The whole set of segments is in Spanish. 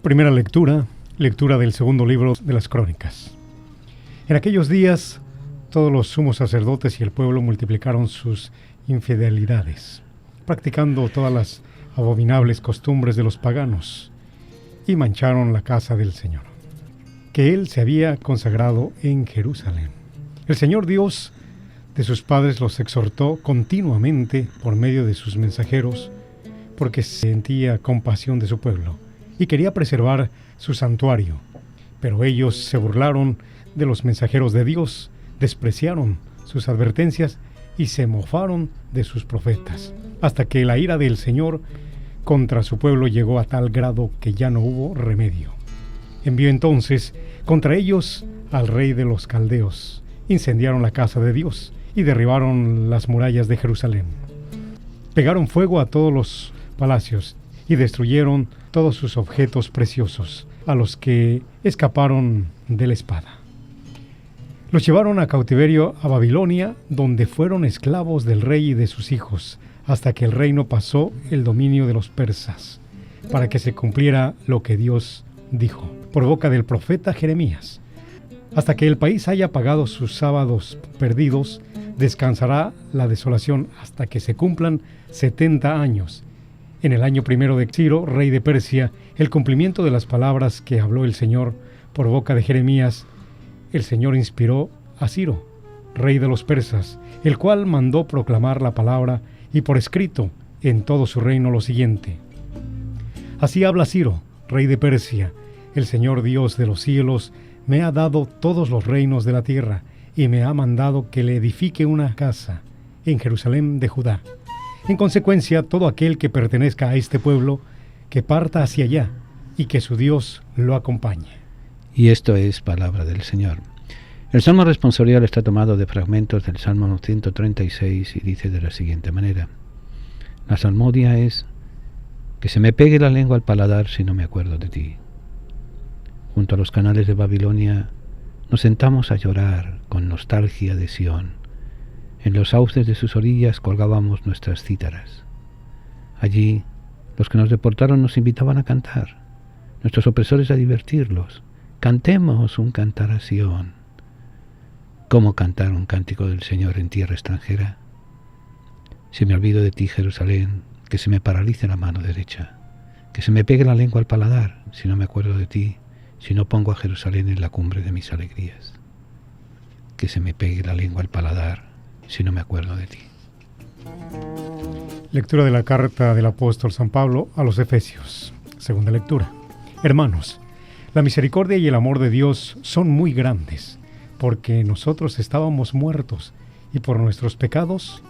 Primera lectura, lectura del segundo libro de las Crónicas. En aquellos días, todos los sumos sacerdotes y el pueblo multiplicaron sus infidelidades, practicando todas las abominables costumbres de los paganos, y mancharon la casa del Señor, que Él se había consagrado en Jerusalén. El Señor Dios de sus padres los exhortó continuamente por medio de sus mensajeros, porque sentía compasión de su pueblo y quería preservar su santuario. Pero ellos se burlaron de los mensajeros de Dios, despreciaron sus advertencias y se mofaron de sus profetas, hasta que la ira del Señor contra su pueblo llegó a tal grado que ya no hubo remedio. Envió entonces contra ellos al rey de los caldeos, incendiaron la casa de Dios y derribaron las murallas de Jerusalén. Pegaron fuego a todos los palacios y destruyeron todos sus objetos preciosos, a los que escaparon de la espada. Los llevaron a cautiverio a Babilonia, donde fueron esclavos del rey y de sus hijos, hasta que el reino pasó el dominio de los persas, para que se cumpliera lo que Dios dijo, por boca del profeta Jeremías. Hasta que el país haya pagado sus sábados perdidos, descansará la desolación hasta que se cumplan 70 años. En el año primero de Ciro, rey de Persia, el cumplimiento de las palabras que habló el Señor por boca de Jeremías, el Señor inspiró a Ciro, rey de los persas, el cual mandó proclamar la palabra y por escrito en todo su reino lo siguiente. Así habla Ciro, rey de Persia: el Señor Dios de los cielos me ha dado todos los reinos de la tierra y me ha mandado que le edifique una casa en Jerusalén de Judá. En consecuencia, todo aquel que pertenezca a este pueblo, que parta hacia allá y que su Dios lo acompañe. Y esto es palabra del Señor. El Salmo responsorial está tomado de fragmentos del Salmo 136 y dice de la siguiente manera: la salmodia es: que se me pegue la lengua al paladar si no me acuerdo de ti. Junto a los canales de Babilonia nos sentamos a llorar con nostalgia de Sión. En los sauces de sus orillas colgábamos nuestras cítaras. Allí los que nos deportaron nos invitaban a cantar, nuestros opresores a divertirlos. Cantemos un cantar a Sión. ¿Cómo cantar un cántico del Señor en tierra extranjera? Si me olvido de ti, Jerusalén, que se me paralice la mano derecha, que se me pegue la lengua al paladar si no me acuerdo de ti, si no pongo a Jerusalén en la cumbre de mis alegrías. Que se me pegue la lengua al paladar si no me acuerdo de ti. Lectura de la carta del apóstol San Pablo a los Efesios. Segunda lectura. Hermanos, la misericordia y el amor de Dios son muy grandes, porque nosotros estábamos muertos y por nuestros pecados,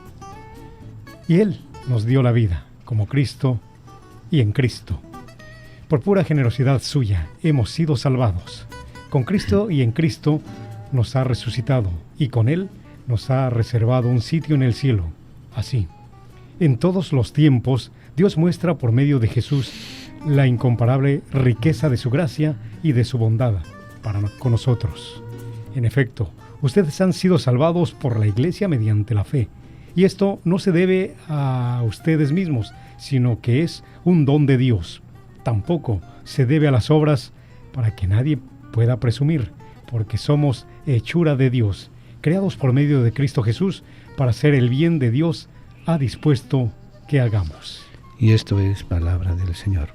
y Él nos dio la vida, como Cristo y en Cristo. Por pura generosidad suya hemos sido salvados. Con Cristo y en Cristo nos ha resucitado, y con Él nos ha reservado un sitio en el cielo. Así, en todos los tiempos, Dios muestra por medio de Jesús la incomparable riqueza de su gracia y de su bondad para con nosotros. En efecto, ustedes han sido salvados por la Iglesia mediante la fe, y esto no se debe a ustedes mismos, sino que es un don de Dios. Tampoco se debe a las obras para que nadie pueda presumir, porque somos hechura de Dios, creados por medio de Cristo Jesús para hacer el bien de Dios ha dispuesto que hagamos. Y esto es palabra del Señor.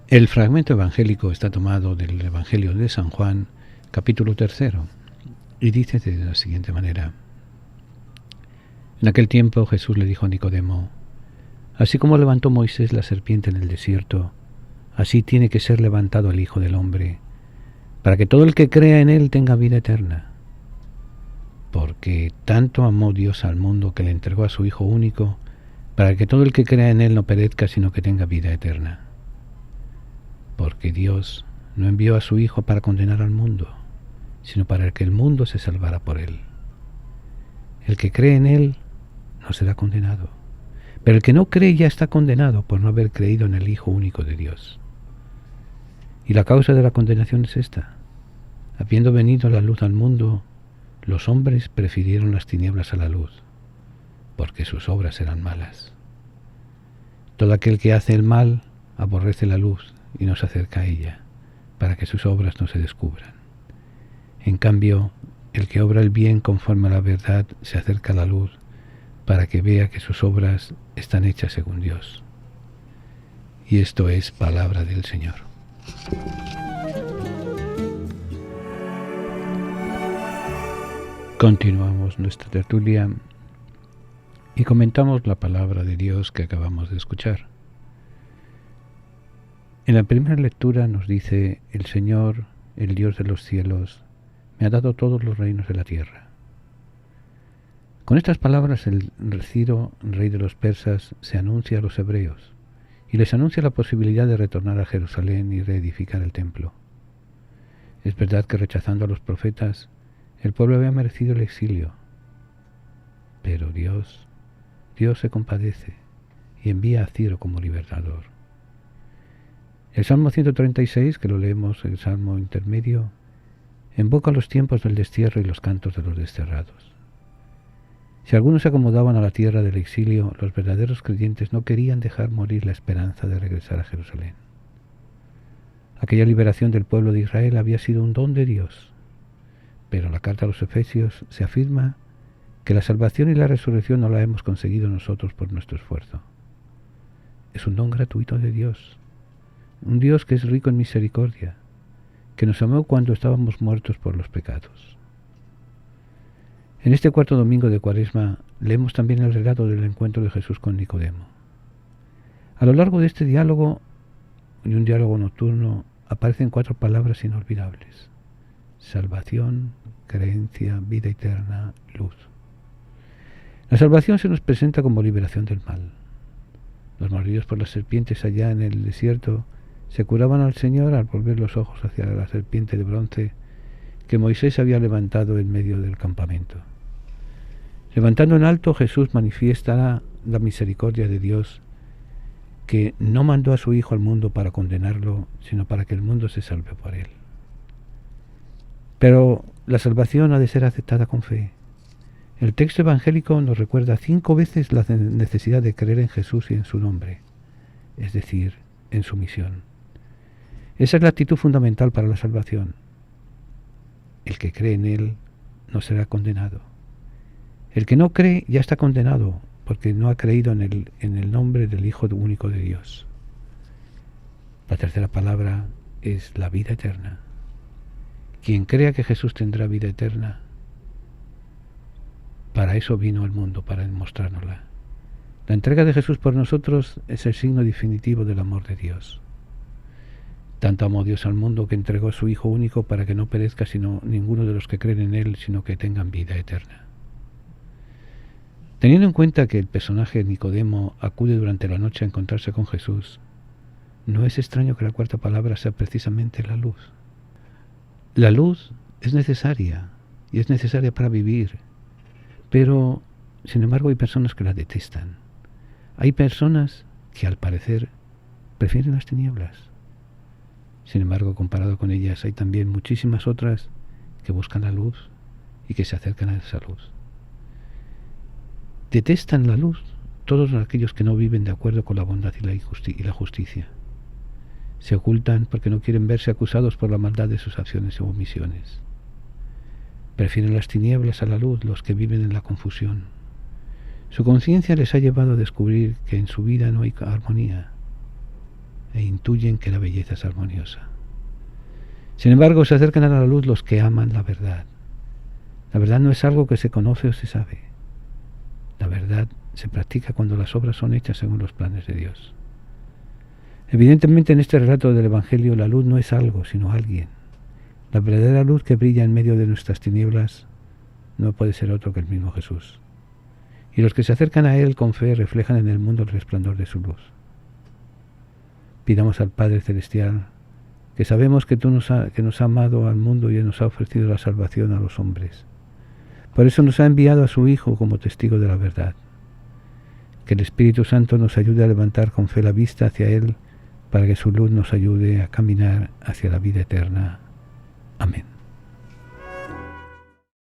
El fragmento evangélico está tomado del Evangelio de San Juan, capítulo 3, y dice de la siguiente manera: en aquel tiempo Jesús le dijo a Nicodemo: así como levantó Moisés la serpiente en el desierto, así tiene que ser levantado el Hijo del Hombre, para que todo el que crea en él tenga vida eterna. Porque tanto amó Dios al mundo que le entregó a su Hijo único, para que todo el que crea en él no perezca, sino que tenga vida eterna. Porque Dios no envió a su Hijo para condenar al mundo, sino para que el mundo se salvara por él. El que cree en él no será condenado, pero el que no cree ya está condenado por no haber creído en el Hijo único de Dios. Y la causa de la condenación es esta: habiendo venido la luz al mundo, los hombres prefirieron las tinieblas a la luz, porque sus obras eran malas. Todo aquel que hace el mal aborrece la luz y nos acerca a ella, para que sus obras no se descubran. En cambio, el que obra el bien conforme a la verdad se acerca a la luz, para que vea que sus obras están hechas según Dios. Y esto es palabra del Señor. Continuamos nuestra tertulia y comentamos la palabra de Dios que acabamos de escuchar. En la primera lectura nos dice: el Señor, el Dios de los cielos, me ha dado todos los reinos de la tierra. Con estas palabras el Ciro, rey de los persas, se anuncia a los hebreos y les anuncia la posibilidad de retornar a Jerusalén y reedificar el templo. Es verdad que rechazando a los profetas, el pueblo había merecido el exilio, pero Dios se compadece y envía a Ciro como libertador. El Salmo 136, que lo leemos, el Salmo intermedio, invoca los tiempos del destierro y los cantos de los desterrados. Si algunos se acomodaban a la tierra del exilio, los verdaderos creyentes no querían dejar morir la esperanza de regresar a Jerusalén. Aquella liberación del pueblo de Israel había sido un don de Dios, pero en la carta a los Efesios se afirma que la salvación y la resurrección no la hemos conseguido nosotros por nuestro esfuerzo. Es un don gratuito de Dios, un Dios que es rico en misericordia, que nos amó cuando estábamos muertos por los pecados. En este cuarto domingo de Cuaresma leemos también el relato del encuentro de Jesús con Nicodemo. A lo largo de este diálogo, y un diálogo nocturno, aparecen 4 palabras inolvidables: salvación, creencia, vida eterna, luz. La salvación se nos presenta como liberación del mal. Los mordidos por las serpientes allá en el desierto se curaban al Señor al volver los ojos hacia la serpiente de bronce que Moisés había levantado en medio del campamento. Levantando en alto, Jesús manifiesta la misericordia de Dios, que no mandó a su Hijo al mundo para condenarlo, sino para que el mundo se salve por él. Pero la salvación ha de ser aceptada con fe. El texto evangélico nos recuerda 5 veces la necesidad de creer en Jesús y en su nombre, es decir, en su misión. Esa es la actitud fundamental para la salvación. El que cree en Él no será condenado. El que no cree ya está condenado, porque no ha creído en el nombre del Hijo único de Dios. La tercera palabra es la vida eterna. Quien crea que Jesús tendrá vida eterna, para eso vino al mundo, para demostrárnosla. La entrega de Jesús por nosotros es el signo definitivo del amor de Dios. Tanto amó Dios al mundo que entregó a su Hijo único para que no perezca sino ninguno de los que creen en Él, sino que tengan vida eterna. Teniendo en cuenta que el personaje Nicodemo acude durante la noche a encontrarse con Jesús, no es extraño que la cuarta palabra sea precisamente la luz. La luz es necesaria, y es necesaria para vivir, pero, sin embargo, hay personas que la detestan. Hay personas que, al parecer, prefieren las tinieblas. Sin embargo, comparado con ellas, hay también muchísimas otras que buscan la luz y que se acercan a esa luz. Detestan la luz todos aquellos que no viven de acuerdo con la bondad y la justicia. Se ocultan porque no quieren verse acusados por la maldad de sus acciones o omisiones. Prefieren las tinieblas a la luz los que viven en la confusión. Su conciencia les ha llevado a descubrir que en su vida no hay armonía, e intuyen que la belleza es armoniosa. Sin embargo, se acercan a la luz los que aman la verdad. La verdad no es algo que se conoce o se sabe. La verdad se practica cuando las obras son hechas según los planes de Dios. Evidentemente, en este relato del Evangelio, la luz no es algo, sino alguien. La verdadera luz que brilla en medio de nuestras tinieblas no puede ser otro que el mismo Jesús. Y los que se acercan a Él con fe reflejan en el mundo el resplandor de su luz. Pidamos al Padre Celestial, que sabemos que nos ha amado al mundo y nos ha ofrecido la salvación a los hombres. Por eso nos ha enviado a su Hijo como testigo de la verdad. Que el Espíritu Santo nos ayude a levantar con fe la vista hacia Él, para que su luz nos ayude a caminar hacia la vida eterna. Amén.